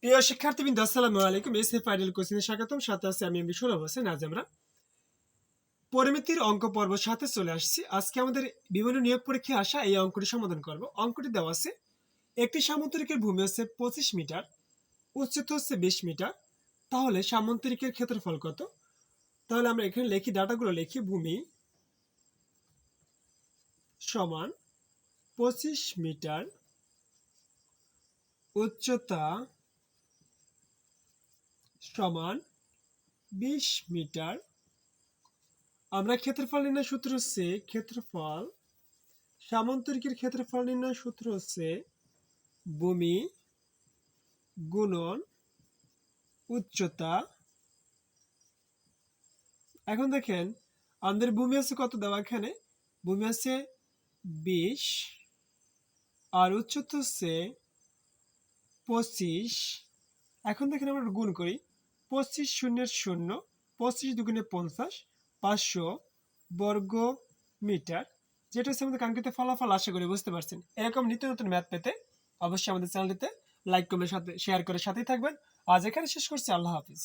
প্রিয় শিক্ষার্থীবৃন্দ, আসসালামু আলাইকুম। এসএফ আইডিয়াল কোচিংয়ে স্বাগতম। সাথে আছি আমি সৌরভ হোসেন। আজ আমরা পরিমিতির অঙ্ক পর্ব সাথে চলে আসছি। আজকে আমাদের বিভিন্ন নিয়োগ পরীক্ষায় আসা এই অঙ্কটি সমাধান করব। অঙ্কটি দেওয়া আছে, একটি সামন্তরিকের ভূমি হচ্ছে 25 মিটার, উচ্চতা হচ্ছে 20 মিটার, তাহলে সামন্তরিকের ক্ষেত্রফল কত? তাহলে আমরা এখানে লিখি, ডাটাগুলো লিখি। ভূমি সমান 25 মিটার, উচ্চতা সমান 20 মিটার। আমরা ক্ষেত্রফল নির্ণয় সূত্র হচ্ছে ক্ষেত্রফল, সামন্তরিকের ক্ষেত্রফল নির্ণয় সূত্র হচ্ছে ভূমি গুণন উচ্চতা। এখন দেখেন আমাদের ভূমি আছে কত দেওয়া, এখানে ভূমি আছে 20 আর উচ্চতা হচ্ছে 25। এখন দেখেন আমরা গুণ করি, 25 শূন্যের শূন্য, 25 দুগুণে 50, 500 বর্গ মিটার, যেটা হচ্ছে আমাদের কাঙ্ক্ষিত ফলাফল। আশা করি বুঝতে পারছেন। এরকম নিত্য নতুন ম্যাথ পেতে অবশ্যই আমাদের চ্যানেলটিতে লাইক কমেন্ট সাথে শেয়ার করে সাথেই থাকবেন। আজ এখানে শেষ করছি। আল্লাহ হাফিজ।